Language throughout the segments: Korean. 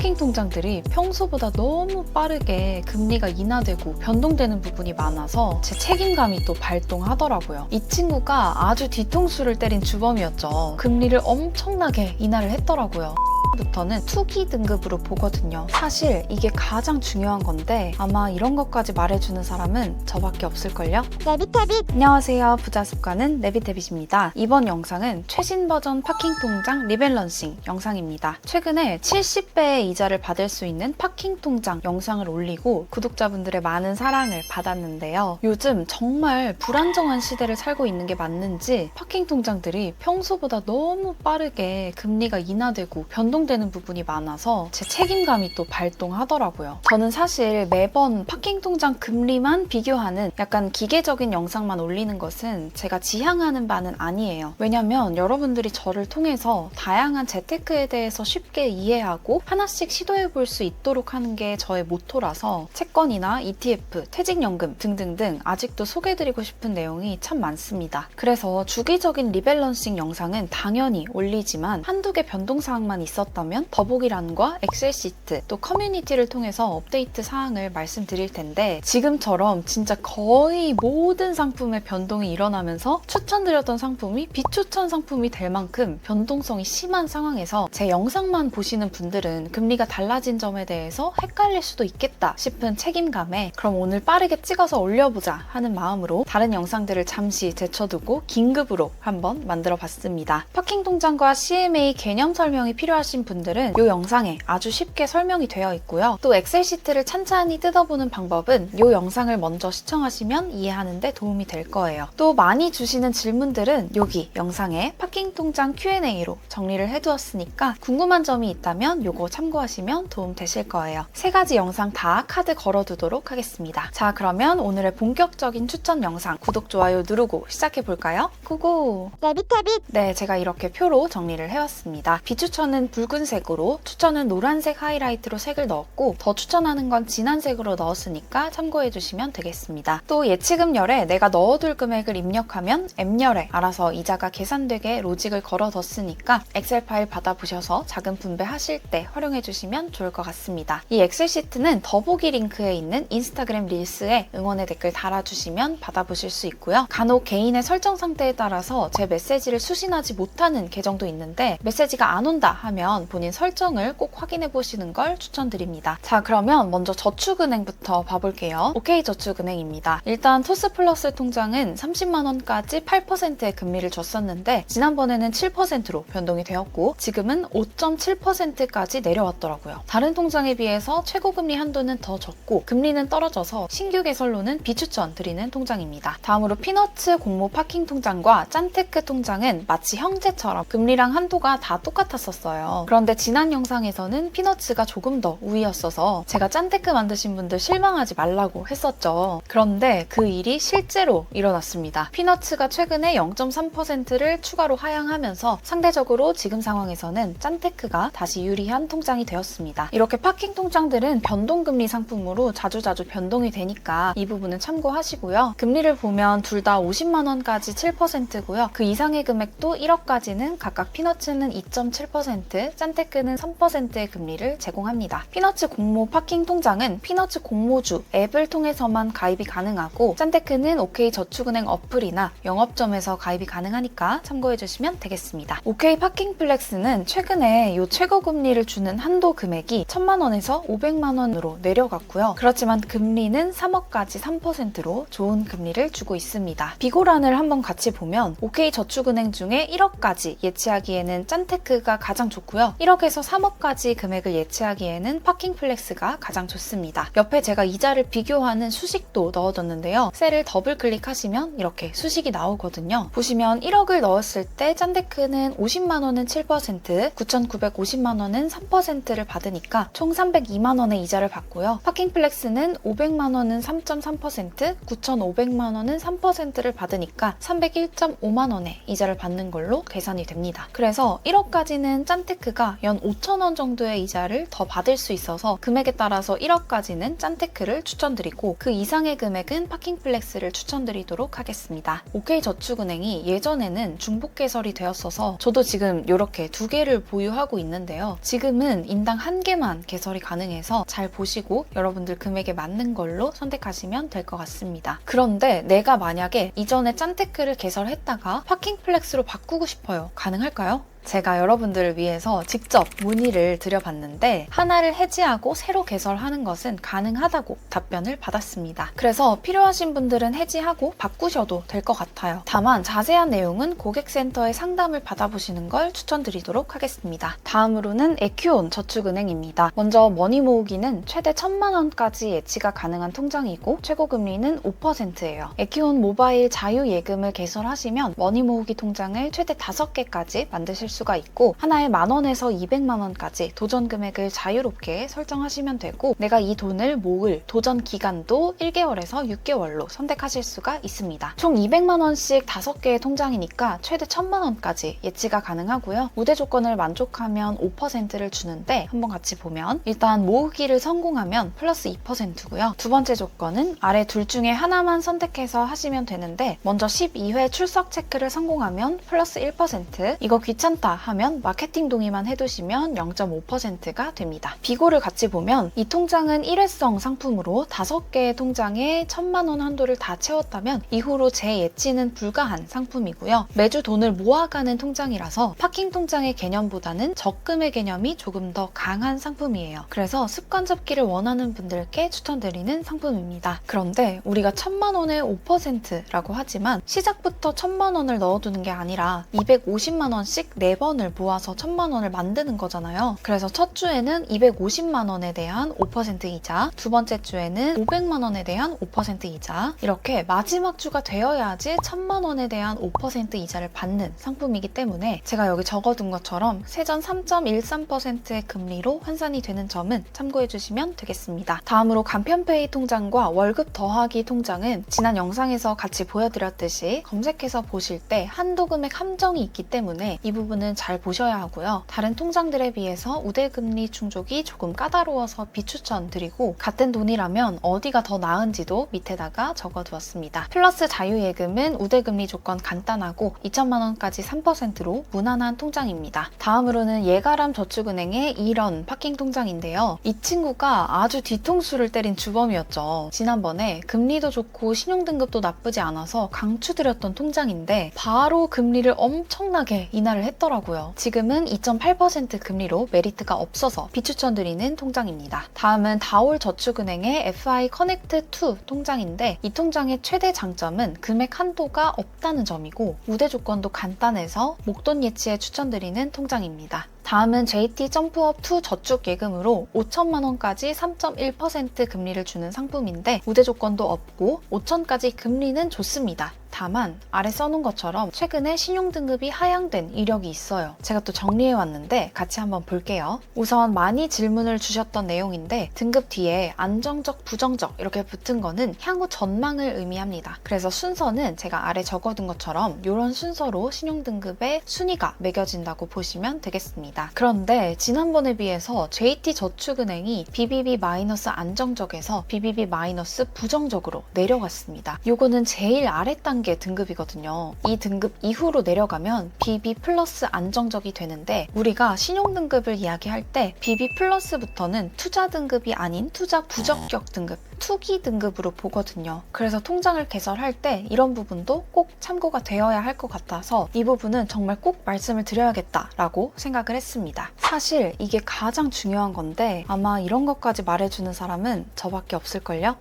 파킹 통장들이 평소보다 너무 빠르게 금리가 인하되고 변동되는 부분이 많아서 제 책임감이 또 발동하더라고요. 이 친구가 아주 뒤통수를 때린 주범이었죠. 금리를 엄청나게 인하를 했더라고요. 부터는 투기 등급으로 보거든요. 사실 이게 가장 중요한 건데 아마 이런 것까지 말해주는 사람은 저밖에 없을걸요? 레빗레빗. 안녕하세요. 부자습관은 레빗레빗입니다. 이번 영상은 최신 버전 파킹 통장 리밸런싱 영상입니다. 최근에 70배의 이자를 받을 수 있는 파킹 통장 영상을 올리고 구독자분들의 많은 사랑을 받았는데요. 요즘 정말 불안정한 시대를 살고 있는 게 맞는지 파킹 통장들이 평소보다 너무 빠르게 금리가 인하되고 변동되는 부분이 많아서 제 책임감이 또 발동하더라고요. 저는 사실 매번 파킹 통장 금리만 비교하는 약간 기계적인 영상만 올리는 것은 제가 지향하는 바는 아니에요. 왜냐면 여러분들이 저를 통해서 다양한 재테크에 대해서 쉽게 이해하고 하나씩 시도해 볼 수 있도록 하는 게 저의 모토라서 채권이나 ETF, 퇴직연금 등등등 아직도 소개해드리고 싶은 내용이 참 많습니다. 그래서 주기적인 리밸런싱 영상은 당연히 올리지만 한두 개 변동사항만 있었다면 더보기란과 엑셀 시트 또 커뮤니티를 통해서 업데이트 사항을 말씀드릴 텐데 지금처럼 진짜 거의 모든 상품의 변동이 일어나면서 추천드렸던 상품이 비추천 상품이 될 만큼 변동성이 심한 상황에서 제 영상만 보시는 분들은 금리가 달라진 점에 대해서 헷갈릴 수도 있겠다 싶은 책임감에 그럼 오늘 빠르게 찍어서 올려보자 하는 마음으로 다른 영상들을 잠시 제쳐두고 긴급으로 한번 만들어 봤습니다. 파킹 통장과 CMA 개념 설명이 필요하신 분들은 이 영상에 아주 쉽게 설명이 되어 있고요. 또 엑셀 시트를 찬찬히 뜯어보는 방법은 이 영상을 먼저 시청하시면 이해하는 데 도움이 될 거예요. 또 많이 주시는 질문들은 여기 영상에 파킹 통장 Q&A로 정리를 해두었으니까 궁금한 점이 있다면 요거 참고하시면 도움 되실 거예요. 세 가지 영상 다 카드 걸어두도록 하겠습니다. 자, 그러면 오늘의 본격적인 추천 영상 구독, 좋아요 누르고 시작해볼까요? 고고! 레빗레빗. 네, 제가 이렇게 표로 정리를 해왔습니다. 비추천은 붉은색으로, 추천은 노란색 하이라이트로 색을 넣었고 더 추천하는 건 진한 색으로 넣었으니까 참고해주시면 되겠습니다. 또 예치금열에 내가 넣어둘 금액을 입력하면 앱열에 알아서 이자가 계산되게 로직을 걸어뒀으니까 엑셀 파일 받아보셔서 자금 분배하실 때 활용해주시면 좋을 것 같습니다. 이 엑셀 시트는 더보기 링크에 있는 인스타그램 릴스에 응원의 댓글 달아주시면 받아보실 수 있고요. 간혹 개인의 설정 상태에 따라서 제 메시지를 수신하지 못하는 계정도 있는데 메시지가 안 온다 하면 본인 설정을 꼭 확인해 보시는 걸 추천드립니다. 자, 그러면 먼저 저축은행부터 봐볼게요. OK저축은행입니다. 일단 토스플러스 통장은 30만 원까지 8%의 금리를 줬었는데 지난번에는 7%로 변동이 되었고 지금은 5.7%까지 내려왔더라고요. 다른 통장에 비해서 최고금리 한도는 더 적고 금리는 떨어져서 신규 개설로는 비추천 드리는 통장입니다. 다음으로 피너츠 공모 파킹 통장과 짠테크 통장은 마치 형제처럼 금리랑 한도가 다 똑같았었어요. 그런데 지난 영상에서는 피너츠가 조금 더 우위였어서 제가 짠테크 만드신 분들 실망하지 말라고 했었죠. 그런데 그 일이 실제로 일어났습니다. 피너츠가 최근에 0.3%를 추가로 하향하면서 상대적으로 지금 상황에서는 짠테크가 다시 유리한 통장이 되었습니다. 이렇게 파킹 통장들은 변동금리 상품으로 자주자주 변동이 되니까 이 부분은 참고하시고요. 금리를 보면 둘 다 50만 원까지 7%고요. 그 이상의 금액도 1억까지는 각각 피너츠는 2.7%, 짠테크는 3%의 금리를 제공합니다. 피너츠 공모 파킹 통장은 피너츠 공모주 앱을 통해서만 가입이 가능하고 짠테크는 OK저축은행 어플이나 영업점에서 가입이 가능하니까 참고해주시면 되겠습니다. OK파킹플렉스는 최근에 이 최고금리를 주는 한도 금액이 1000만 원에서 500만 원으로 내려갔고요. 그렇지만 금리는 3억까지 3%로 좋은 금리를 주고 있습니다. 비고란을 한번 같이 보면 OK저축은행 중에 1억까지 예치하기에는 짠테크가 가장 좋고요. 1억에서 3억까지 금액을 예치하기에는 파킹플렉스가 가장 좋습니다. 옆에 제가 이자를 비교하는 수식도 넣어뒀는데요. 셀을 더블 클릭하시면 이렇게 수식이 나오거든요. 보시면 1억을 넣었을 때 짠테크는 50만 원은 7%, 9,950만 원은 3%를 받으니까 총 302만 원의 이자를 받고요. 파킹플렉스는 500만 원은 3.3%, 9,500만 원은 3%를 받으니까 301.5만 원의 이자를 받는 걸로 계산이 됩니다. 그래서 1억까지는 짠테크가 짠테크가 연 5,000원 정도의 이자를 더 받을 수 있어서 금액에 따라서 1억까지는 짠테크를 추천드리고 그 이상의 금액은 파킹플렉스를 추천드리도록 하겠습니다. OK저축은행이 예전에는 중복 개설이 되었어서 저도 지금 이렇게 2개를 보유하고 있는데요. 지금은 인당 1개만 개설이 가능해서 잘 보시고 여러분들 금액에 맞는 걸로 선택하시면 될 것 같습니다. 그런데 내가 만약에 이전에 짠테크를 개설했다가 파킹플렉스로 바꾸고 싶어요. 가능할까요? 제가 여러분들을 위해서 직접 문의를 드려봤는데 하나를 해지하고 새로 개설하는 것은 가능하다고 답변을 받았습니다. 그래서 필요하신 분들은 해지하고 바꾸셔도 될 것 같아요. 다만 자세한 내용은 고객센터에 상담을 받아보시는 걸 추천드리도록 하겠습니다. 다음으로는 에큐온 저축은행입니다. 먼저 머니 모으기는 최대 1,000만 원까지 예치가 가능한 통장이고 최고 금리는 5%예요. 에큐온 모바일 자유예금을 개설하시면 머니 모으기 통장을 최대 5개까지 만드실 수가 있고 하나에 10,000원에서 200만 원까지 도전 금액을 자유롭게 설정하시면 되고 내가 이 돈을 모을 도전 기간도 1개월에서 6개월로 선택하실 수가 있습니다. 총 200만 원씩 5개의 통장이니까 최대 1,000만 원까지 예치가 가능하고요. 우대 조건을 만족하면 5%를 주는데 한번 같이 보면 일단 모으기를 성공하면 플러스 2%고요. 두 번째 조건은 아래 둘 중에 하나만 선택해서 하시면 되는데 먼저 12회 출석 체크를 성공하면 플러스 1%, 이거 귀찮다 하면 마케팅 동의만 해두시면 0.5%가 됩니다. 비고를 같이 보면 이 통장은 일회성 상품으로 5개의 통장에 1,000만 원 한도를 다 채웠다면 이후로 재예치는 불가한 상품이고요. 매주 돈을 모아가는 통장이라서 파킹 통장의 개념보다는 적금의 개념이 조금 더 강한 상품이에요. 그래서 습관 잡기를 원하는 분들께 추천드리는 상품입니다. 그런데 우리가 1,000만 원의 5%라고 하지만 시작부터 1,000만 원을 넣어두는 게 아니라 250만 원씩 4번을 모아서 1,000만 원을 만드는 거잖아요. 그래서 첫 주에는 250만 원에 대한 5% 이자, 두 번째 주에는 500만 원에 대한 5% 이자, 이렇게 마지막 주가 되어야지 1,000만 원에 대한 5% 이자를 받는 상품이기 때문에 제가 여기 적어둔 것처럼 세전 3.13%의 금리로 환산이 되는 점은 참고해 주시면 되겠습니다. 다음으로 간편페이 통장과 월급 더하기 통장은 지난 영상에서 같이 보여드렸듯이 검색해서 보실 때 한도 금액 함정이 있기 때문에 이 부분은 잘 보셔야 하고요. 다른 통장들에 비해서 우대금리 충족이 조금 까다로워서 비추천드리고 같은 돈이라면 어디가 더 나은지도 밑에다가 적어두었습니다. 플러스 자유예금은 우대금리 조건 간단하고 2,000만 원까지 3%로 무난한 통장입니다. 다음으로는 예가람 저축은행의 이런 파킹 통장인데요. 이 친구가 아주 뒤통수를 때린 주범이었죠. 지난번에 금리도 좋고 신용등급도 나쁘지 않아서 강추드렸던 통장인데 바로 금리를 엄청나게 인하를 했더라고요. 지금은 2.8% 금리로 메리트가 없어서 비추천드리는 통장입니다. 다음은 다올 저축은행의 FI 커넥트2 통장인데 이 통장의 최대 장점은 금액 한도가 없다는 점이고 우대 조건도 간단해서 목돈 예치에 추천드리는 통장입니다. 다음은 JT 점프업2 저축예금으로 5,000만 원까지 3.1% 금리를 주는 상품인데 우대 조건도 없고 5,000까지 금리는 좋습니다. 다만 아래 써놓은 것처럼 최근에 신용등급이 하향된 이력이 있어요. 제가 또 정리해왔는데 같이 한번 볼게요. 우선 많이 질문을 주셨던 내용인데 등급 뒤에 안정적, 부정적 이렇게 붙은 거는 향후 전망을 의미합니다. 그래서 순서는 제가 아래 적어둔 것처럼 이런 순서로 신용등급의 순위가 매겨진다고 보시면 되겠습니다. 그런데 지난번에 비해서 JT저축은행이 BBB- 안정적에서 BBB- 부정적으로 내려갔습니다. 요거는 제일 아래 단계 등급이거든요. 이 등급 이후로 내려가면 BB+ 안정적이 되는데 우리가 신용등급을 이야기할 때 BB+부터는 투자 등급이 아닌 투자 부적격 등급, 투기 등급으로 보거든요. 그래서 통장을 개설할 때 이런 부분도 꼭 참고가 되어야 할 것 같아서 이 부분은 정말 꼭 말씀을 드려야겠다라고 생각을 했습니다. 사실 이게 가장 중요한 건데 아마 이런 것까지 말해주는 사람은 저밖에 없을걸요?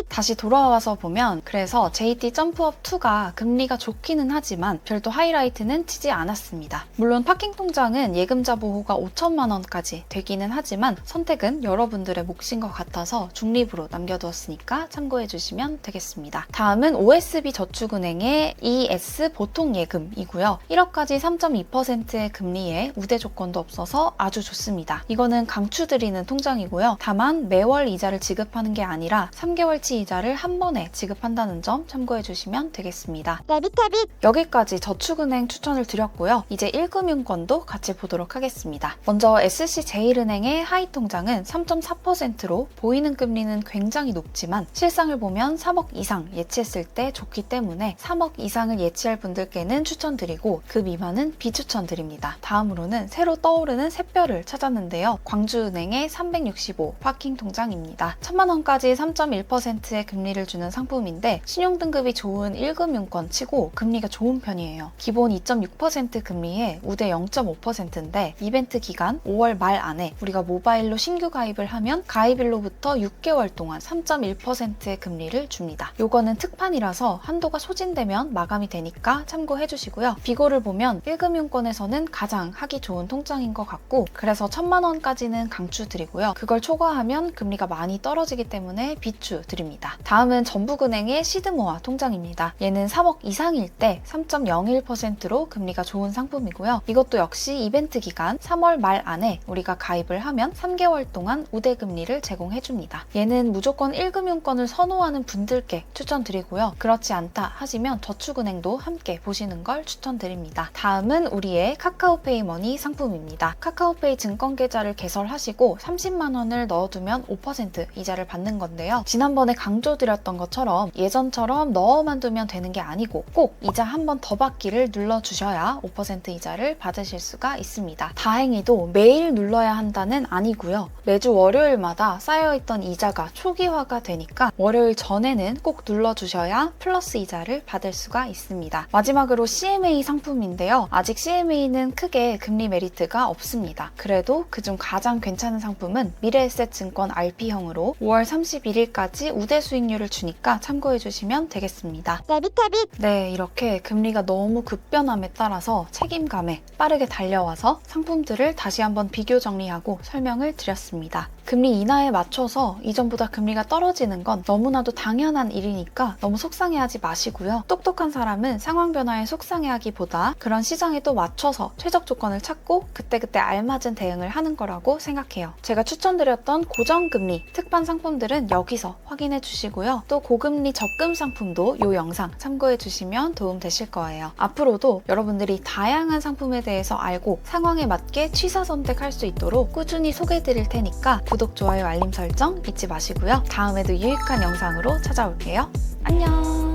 다시 돌아와서 보면 그래서 JT 점프업2가 금리가 좋기는 하지만 별도 하이라이트는 치지 않았습니다. 물론 파킹 통장은 예금자 보호가 5,000만 원까지 되기는 하지만 선택은 여러분들의 몫인 것 같아서 중립으로 남겨두었으니까 참고해 주시면 되겠습니다. 다음은 OSB 저축은행의 ES 보통예금이고요. 1억까지 3.2%의 금리에 우대 조건도 없어서 아주 좋습니다. 이거는 강추드리는 통장이고요. 다만 매월 이자를 지급하는 게 아니라 3개월치 이자를 한 번에 지급한다는 점 참고해 주시면 되겠습니다. 여기까지 저축은행 추천을 드렸고요. 이제 1금융권도 같이 보도록 하겠습니다. 먼저 SC제일은행의 하이 통장은 3.4%로 보이는 금리는 굉장히 높지만 실상을 보면 3억 이상 예치했을 때 좋기 때문에 3억 이상을 예치할 분들께는 추천드리고 그 미만은 비추천드립니다. 다음으로는 새로 떠오르는 샛별을 찾았는데요. 광주은행의 365 파킹 통장입니다. 1000만원까지 3.1%의 금리를 주는 상품인데 신용등급이 좋은 1금융권 치고 금리가 좋은 편이에요. 기본 2.6% 금리에 우대 0.5%인데 이벤트 기간 5월 말 안에 우리가 모바일로 신규 가입을 하면 가입일로부터 6개월 동안 3.1%의 금리를 줍니다. 요거는 특판이라서 한도가 소진되면 마감이 되니까 참고해 주시고요. 비고를 보면 1금융권에서는 가장 하기 좋은 통장인 것 같고 그래서 1000만원까지는 강추드리고요. 그걸 초과하면 금리가 많이 떨어지기 때문에 비추드립니다. 다음은 전북은행의 시드모아 통장입니다. 얘는 3억 이상일 때 3.01%로 금리가 좋은 상품이고요. 이것도 역시 이벤트 기간 3월 말 안에 우리가 가입을 하면 3개월 동안 우대 금리를 제공해줍니다. 얘는 무조건 1금융권을 선호하는 분들께 추천드리고요. 그렇지 않다 하시면 저축은행도 함께 보시는 걸 추천드립니다. 다음은 우리의 카카오페이 머니 상품입니다. 카카오페이 증권계좌를 개설하시고 30만원을 넣어두면 5% 이자를 받는 건데요. 지난번에 강조드렸던 것처럼 예전처럼 넣어만 두면 되는 게 아니고 꼭 이자 한 번 더 받기를 눌러주셔야 5% 이자를 받으실 수가 있습니다. 다행히도 매일 눌러야 한다는 아니고요. 매주 월요일마다 쌓여있던 이자가 초기화가 되니까 월요일 전에는 꼭 눌러주셔야 플러스 이자를 받을 수가 있습니다. 마지막으로 CMA 상품인데요. 아직 CMA는 크게 금리 메리트가 없습니다. 그래도 그중 가장 괜찮은 상품은 미래에셋증권 RP형으로 5월 31일까지 우대 수익률을 주니까 참고해주시면 되겠습니다. 네, 이렇게 금리가 너무 급변함에 따라서 책임감에 빠르게 달려와서 상품들을 다시 한번 비교 정리하고 설명을 드렸습니다. 금리 인하에 맞춰서 이전보다 금리가 떨어지는 건 너무나도 당연한 일이니까 너무 속상해하지 마시고요. 똑똑한 사람은 상황 변화에 속상해하기보다 그런 시장에 또 맞춰서 최적 조건을 찾고 그때그때 알맞은 대응을 하는 거라고 생각해요. 제가 추천드렸던 고정금리 특판 상품들은 여기서 확인해 주시고요. 또 고금리 적금 상품도 이 영상 참고해 주시면 도움 되실 거예요. 앞으로도 여러분들이 다양한 상품에 대해서 알고 상황에 맞게 취사 선택할 수 있도록 꾸준히 소개해 드릴 테니까 구독, 좋아요, 알림 설정 잊지 마시고요. 다음에도 유익한 영상으로 찾아올게요. 안녕!